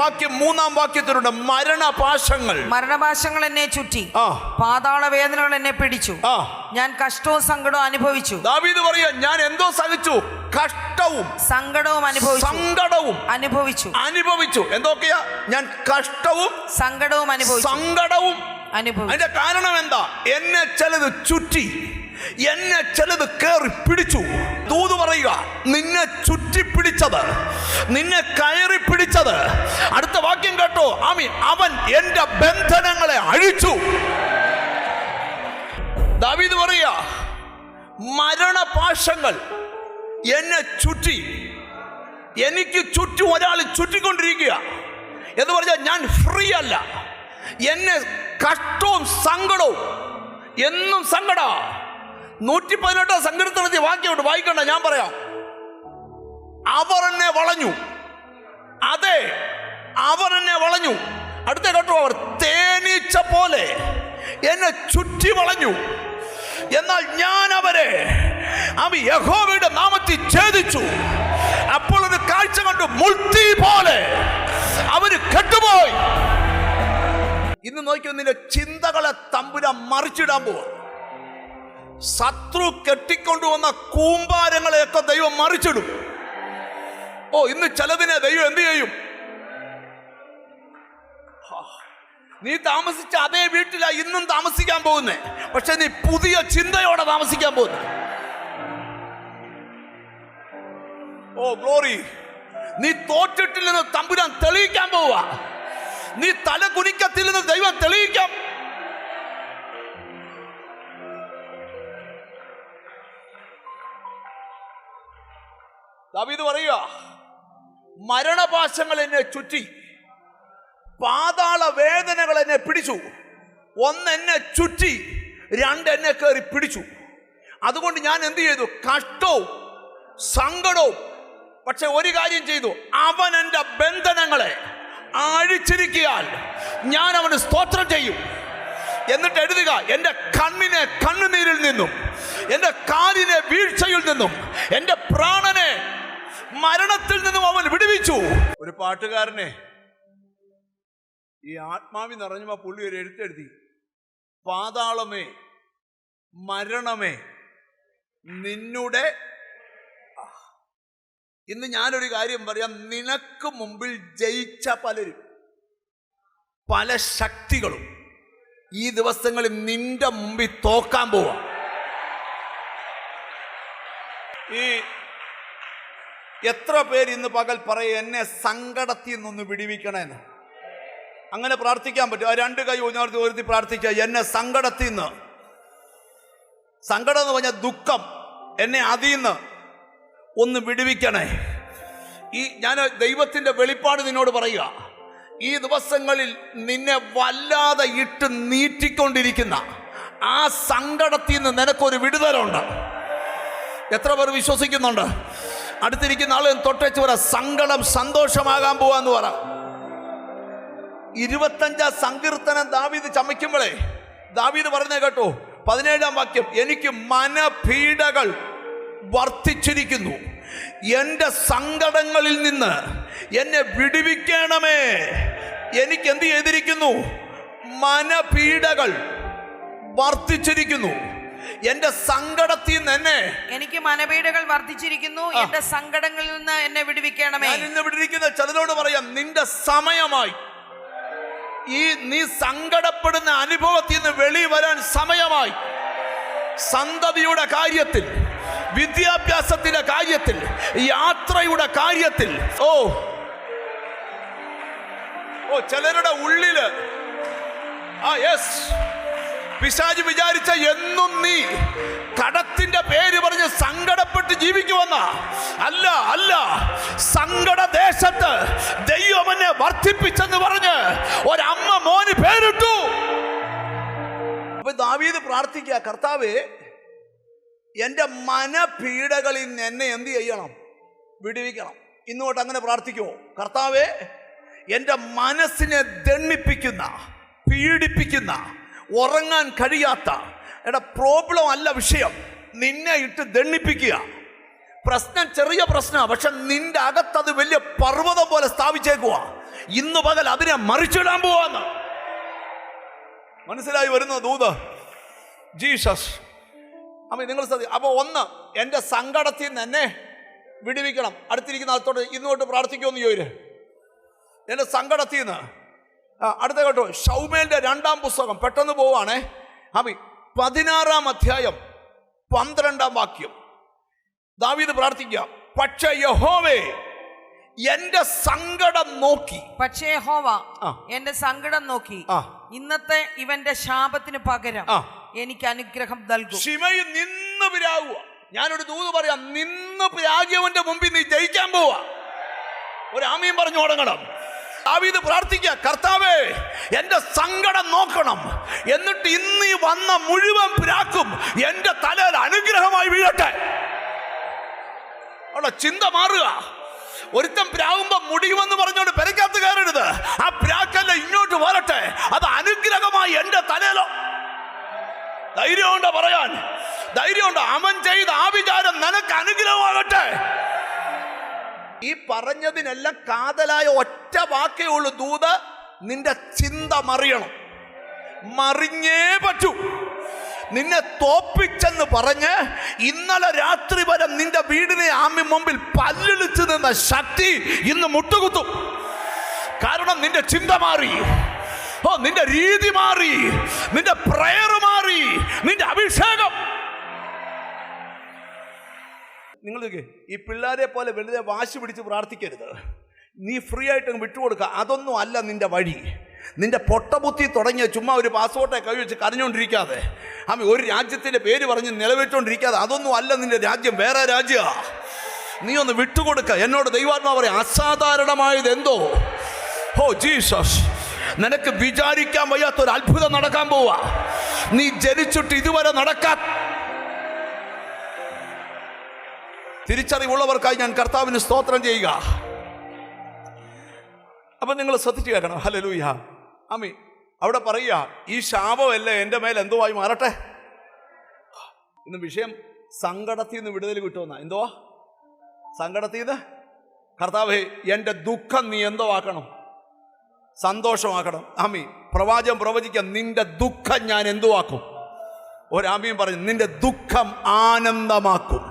വാക്യം 3-ാം വാക്യത്തിലുണ്ട്, മരണപാശങ്ങൾ എന്നെ ചുറ്റി, പാതാള വേദനകൾ എന്നെ പിടിച്ചു, ഞാൻ കഷ്ടവും സങ്കടവും അനുഭവിച്ചു. ദാവീദ് പറയാ, ഞാൻ എന്തോ സഹിച്ചു? കഷ്ടവും സങ്കടവും അനുഭവിച്ചു. എന്തൊക്കെയാ? ഞാൻ കഷ്ടവും സങ്കടവും അനുഭവിച്ചു. അതിന്റെ കാരണം എന്താ? എന്നെ ചിലത് ചുറ്റി, എന്നെ ചിലത് കയറി പിടിച്ചു. ദൂത് പറയുക, നിന്നെ ചുറ്റിപ്പിടിച്ചത്, നിന്നെ കയറി പിടിച്ചത്, അടുത്ത വാക്യം കേട്ടോ, അവൻ എന്റെ ബന്ധനങ്ങളെ അഴിച്ചു. ദാവീദ് പറയുക, മരണപാശങ്ങൾ എന്നെ ചുറ്റി, എനിക്ക് ചുറ്റും ഒരാൾ ചുറ്റിക്കൊണ്ടിരിക്കുക എന്ന് പറഞ്ഞാൽ ഞാൻ ഫ്രീ അല്ല. എന്നെ കഷ്ടവും സങ്കടവും, എന്നും സങ്കട. 118 സങ്കീർത്തനത്തിൽ വാക്യമുണ്ട്, വായിക്കണ്ട, ഞാൻ പറയാം. അവർ എന്നെ വളഞ്ഞു, അതെ, അവർ എന്നെ വളഞ്ഞു. അടുത്ത കേട്ടോ, അവർ തേനീച്ച പോലെ എന്നെ ചുറ്റി വളഞ്ഞു, എന്നാൽ ഞാൻ അവരെ യഹോവയുടെ നാമത്തിൽ ഛേദിച്ചു. അപ്പോൾ ഒരു കാഴ്ച കണ്ടു, മുൾത്തി പോലെ അവര് കെട്ടുപോയി. ഇന്ന് നോക്കിയോ, നിന്റെ ചിന്തകളെ തമ്പുരാൻ മറിച്ചിടാൻ പോവാ. ശത്രു കെട്ടിക്കൊണ്ടുവന്ന കൂമ്പാരങ്ങളെയൊക്കെ ദൈവം മറിച്ചിടും. ഇന്ന് ചിലതിനെ ദൈവം എന്ത് ചെയ്യും? നീ താമസിച്ച അതേ വീട്ടിലാ ഇന്നും താമസിക്കാൻ പോകുന്നേ, പക്ഷെ നീ പുതിയ ചിന്തയോടെ താമസിക്കാൻ പോകുന്നു. ഗ്ലോറി. നീ തോറ്റിട്ടില്ലെന്ന് തമ്പുരാൻ തെളിയിക്കാൻ പോവാ. നീ തല കുനിക്കത്തില്ലെന്ന് ദൈവം തെളിയിക്കാം. ദാവീദ് പറയുക, മരണപാശങ്ങൾ എന്നെ ചുറ്റി, പാതാള വേദനകൾ എന്നെ പിടിച്ചു. 1 എന്നെ ചുറ്റി, 2 എന്നെ കയറി പിടിച്ചു. അതുകൊണ്ട് ഞാൻ എന്ത് ചെയ്തു? കഷ്ടവും സങ്കടവും. പക്ഷെ ഒരു കാര്യം ചെയ്തു, അവൻ എൻ്റെ ബന്ധനങ്ങളെ അഴിച്ചിരിക്കാൻ ഞാൻ അവന് സ്തോത്രം ചെയ്യും. എന്നിട്ട് എഴുതുക, എൻ്റെ കണ്ണിനെ കണ്ണുനീരിൽ നിന്നും, എൻ്റെ കാലിനെ വീഴ്ചയിൽ നിന്നും, എൻ്റെ പ്രാണനെ മരണത്തിൽ നിന്നും അവൻ വിടുവിച്ചു. ഒരു പാട്ടുകാരനെ ഈ ആത്മാവി നിറഞ്ഞ പുള്ളി ഒരു എഴുത്തെഴുതി, പാതാളമേ മരണമേ നിന്നുടെ. ഇന്ന് ഞാനൊരു കാര്യം പറയാം, നിനക്ക് മുമ്പിൽ ജയിച്ച പലരും, പല ശക്തികളും ഈ ദിവസങ്ങളിൽ നിന്റെ മുമ്പിൽ തോക്കാൻ പോവാ. ഈ എത്ര പേര് ഇന്ന് പകൽ പറയും, എന്നെ സങ്കടത്തിൽ നിന്നൊന്ന് വിടുവിക്കണേന്ന്? അങ്ങനെ പ്രാർത്ഥിക്കാൻ പറ്റും? 2 കൈ ഉയർത്തി പ്രാർത്ഥിക്കുക, എന്നെ സങ്കടത്തിൽ നിന്ന്. സങ്കടം എന്ന് പറഞ്ഞാൽ ദുഃഖം, എന്നെ അതിൽ നിന്ന് ഒന്ന് വിടുവിക്കണേ. ഞാൻ ദൈവത്തിന്റെ വെളിപ്പാട് നിന്നോട് പറയുക, ഈ ദിവസങ്ങളിൽ നിന്നെ വല്ലാതെ ഇട്ട് നീട്ടിക്കൊണ്ടിരിക്കുന്ന ആ സങ്കടത്തിൽ നിന്ന് നിനക്കൊരു വിടുതലുണ്ട്. എത്ര പേർ വിശ്വസിക്കുന്നുണ്ട്? അടുത്തിരിക്കുന്ന ആളുകൾ തൊട്ടേച്ച് പറ, സങ്കടം സന്തോഷമാകാൻ പോവാന്ന് പറ. 25 സങ്കീർത്തനം ദാവീദ് ചമയ്ക്കുമ്പോഴേ ദാവീദ് പറഞ്ഞേ കേട്ടോ, 17-ാം വാക്യം, എനിക്ക് മനപീഡകൾ വർദ്ധിച്ചിരിക്കുന്നു, എൻ്റെ സങ്കടങ്ങളിൽ നിന്ന് എന്നെ വിടുവിക്കണമേ. എനിക്ക് എന്ത് ചെയ്തിരിക്കുന്നു? മനപീഡകൾ വർദ്ധിച്ചിരിക്കുന്നു, എൻ്റെ സങ്കടത്തിൽ നിന്ന് എനിക്ക് മനപീഡകൾ വർദ്ധിച്ചിരിക്കുന്നു, എൻ്റെ സങ്കടങ്ങളിൽ നിന്ന് എന്നെ വിടുവിക്കണമേ. ഞാൻ ഇന്ന് വിടുവിക്കുന്ന ചിലരോട് പറയാം, നിന്റെ സമയമായി. നീ സങ്കടപ്പെടുന്ന അനുഭവത്തിൽ നിന്ന് വെളി വരാൻ സമയമായി. സന്തതിയുടെ കാര്യത്തിൽ, വിദ്യാഭ്യാസത്തിന്റെ കാര്യത്തിൽ, യാത്രയുടെ കാര്യത്തിൽ, ചിലരുടെ ഉള്ളില് പിശാച് വിചാരിച്ച എന്നും നീ കടത്തിന്റെ പേര് പറഞ്ഞ് സങ്കടപ്പെട്ട് ജീവിക്കുമെന്ന അല്ല, അല്ല, സങ്കടദേശത്ത് ദൈവം എന്നെ വർദ്ധിപ്പിച്ചെന്ന് പറഞ്ഞ് ഒരമ്മ മോന് പേരിട്ടു. അപ്പൊ ദാവീദ് പ്രാർത്ഥിക്കുക, കർത്താവേ, എൻ്റെ മനപീഡകളിൽ നിന്ന് എന്നെ എന്ത് ചെയ്യണം? വിടുവിക്കണം. ഇന്നോട്ട് അങ്ങനെ പ്രാർത്ഥിക്കുമോ? കർത്താവേ, എൻ്റെ മനസ്സിനെ ദണ്ണിപ്പിക്കുന്ന, പീഡിപ്പിക്കുന്ന, ഉറങ്ങാൻ കഴിയാത്ത പ്രോബ്ലം അല്ല വിഷയം, നിന്നെ ഇട്ട് ദണ്ണിപ്പിക്കുക, പ്രശ്നം ചെറിയ പ്രശ്നമാണ്, പക്ഷെ നിന്റെ അകത്തത് വലിയ പർവ്വതം പോലെ സ്ഥാപിച്ചേക്കുവാ. ഇന്ന് പകൽ അതിനെ മറിച്ചിടാൻ പോവാന്ന് മനസ്സിലായി വരുന്ന ദൂത്. ജീസസ്. അമ്മ നിങ്ങൾ അപ്പൊ ഒന്ന്, എൻ്റെ സങ്കടത്തിൽ നിന്ന് എന്നെ വിടുവിക്കണം. അടുത്തിരിക്കുന്ന ആളത്തോട് ഇന്നോട്ട് പ്രാർത്ഥിക്കുമെന്ന് ചോദിച്ചു. എൻ്റെ സങ്കടത്തിൽ നിന്ന്. അടുത്ത കേട്ടോ, ശൗമേലിന്റെ 2-ാം പുസ്തകം, പെട്ടെന്ന് പോവാണേ. അമ്മ 16-ാം അധ്യായം 12-ാം വാക്യം. ദാവീദ് പ്രാർത്ഥിക്കുക, പക്ഷേ യഹോവേ എന്റെ സങ്കടം നോക്കി. പക്ഷേ യഹോവ എന്റെ സങ്കടം നോക്കി ഇന്നത്തെ ഇവന്റെ ശാപത്തിന് പകരം എനിക്ക് അനുഗ്രഹം നൽകും. ശിമയിൽ നിന്ന് പിരാകുക. ഞാനൊരു ദൂത് പറയാം, നിന്ന് പിരാകിയവന്റെ മുമ്പിൽ നീ ജയിക്കാൻ പോവാ. ഒരു ആമീൻ പറഞ്ഞു തുടങ്ങണം. ദാവീദ് പ്രാർത്ഥിക്കുക, കർത്താവേ എന്റെ സങ്കടം നോക്കണം, എന്നിട്ട് ഇന്ന് ഈ വന്ന മുഴുവൻ പിരാക്കും എന്റെ തലയിൽ അനുഗ്രഹമായി വീഴട്ടെ. ഉള്ള ചിന്ത മാറുക. ഒരുത്തം പ്രാവുമ്പോ മുടിയുമെന്ന് പറഞ്ഞോണ്ട് പെരക്കകത്ത് കയറരുത്. ആ പ്രാക്കല്ല ഇങ്ങോട്ട് വരട്ടെ, അത് അനുഗ്രഹമായി എന്റെ തലയിലോ. ധൈര്യമുണ്ടോ പറയാൻ? ധൈര്യമുണ്ടോ? അവൻ ചെയ്ത ആ വിചാരം നിനക്ക് അനുഗ്രഹമാകട്ടെ. ഈ പറഞ്ഞതിനെല്ലാം കാതലായ ഒറ്റ വാക്കേ ഉള്ളൂ ദൂത്. നിന്റെ ചിന്ത മറിയണം. മറിഞ്ഞേ പറ്റൂ. നിന്നെ തോപ്പിച്ചെന്ന് പറഞ്ഞ് ഇന്നലെ രാത്രി വരെ നിന്റെ വീടിനെ ആമി മുമ്പിൽ പല്ലിളിച്ചു നിന്ന ശക്തി ഇന്ന് മുട്ടുകുത്തും. കാരണം നിന്റെ ചിന്ത മാറി, നിന്റെ രീതി മാറി, നിന്റെ പ്രയർ മാറി, നിന്റെ അഭിഷേകം. നിങ്ങൾക്ക് ഈ പിള്ളേരെ പോലെ വെറുതെ വാശി പിടിച്ച് പ്രാർത്ഥിക്കരുത്. നീ ഫ്രീ ആയിട്ട് വിട്ടുകൊടുക്കുക. അതൊന്നും അല്ല നിന്റെ വഴി. നിന്റെ പൊട്ടബുദ്ധി തുടങ്ങിയ ചുമ്മാ ഒരു പാസ്പോർട്ടെ കൈവച്ച് കരഞ്ഞുകൊണ്ടിരിക്കാതെ, ഒരു രാജ്യത്തിൻ്റെ പേര് പറഞ്ഞ് നിലവിട്ടുകൊണ്ടിരിക്കാതെ, അതൊന്നും അല്ല നിന്റെ രാജ്യം, വേറെ രാജ്യമാണ്. നീ ഒന്ന് വിട്ടുകൊടുക്ക. എന്നോട് ദൈവാത്മാവ് പറയാം, അസാധാരണമായത് എന്തോ ജീസസ് നിനക്ക് വിചാരിക്കാൻ വയ്യാത്തൊരു അത്ഭുതം നടക്കാൻ പോവാ. നീ ജനിച്ചിട്ട് ഇതുവരെ നടക്കാൻ. തിരിച്ചറിവുള്ളവർക്കായി ഞാൻ കർത്താവിന് സ്തോത്രം ചെയ്യുക. അപ്പൊ നിങ്ങൾ ശ്രദ്ധിച്ചു കേൾക്കണം. ഹല്ലേലൂയ. ആമീൻ. അവിടെ പറയുക, ഈ ശാപമല്ലേ എൻ്റെ മേൽ എന്തുവായി മാറട്ടെ. ഇന്ന് വിഷയം സങ്കടത്തിൽ നിന്ന് വിടുതൽ കിട്ടുമെന്ന. എന്തുവാ സങ്കടത്തിൽ നിന്ന്? കർത്താവേ എൻ്റെ ദുഃഖം നീ എന്തോ ആക്കണം, സന്തോഷമാക്കണം. ആമീൻ. പ്രവാചകൻ പ്രവചിക്കാം, നിന്റെ ദുഃഖം ഞാൻ എന്തുവാക്കും. ഒരാമീൻ പറഞ്ഞു, നിന്റെ ദുഃഖം ആനന്ദമാക്കും.